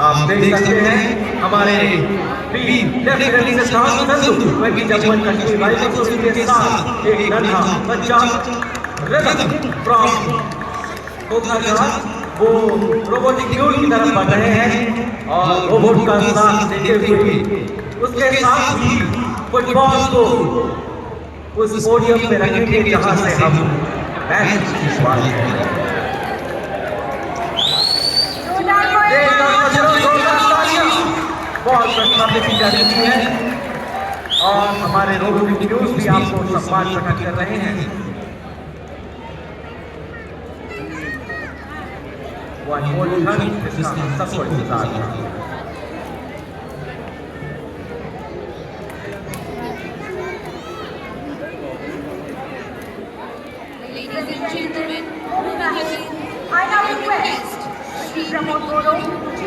आप देख सकते हैं हमारे लेफ्टिनेंट संधू वही जम्मू एंड कश्मीर राइफल्स के साथ एक नन्हा बच्चा रिदम फ्रॉम कोकराझार वो रोबोटिक ड्यूल की तरफ बढ़ रहे हैं और रोबोट का साथ देते हुए उसके साथ ही फुटबॉल को उस पोडियम पे रखेंगे जहां से हम मैच की शुरुआत करेंगे। बहुत प्रस्तावित की जा रही है और हमारे रोबोटिक न्यूज भी आपको सम्मान प्रकट कर रहे हैं। वो अनमोल क्षण जिसका सबको इंतजार था। Ladies and gentlemen, I now request Shri Pramod Goro,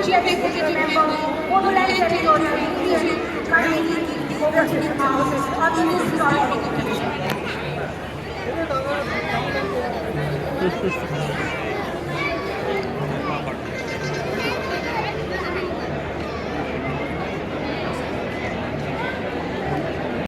Chief Executive Member, Bodoland Territorial Region, to kindly give over to the House on this historic occasion.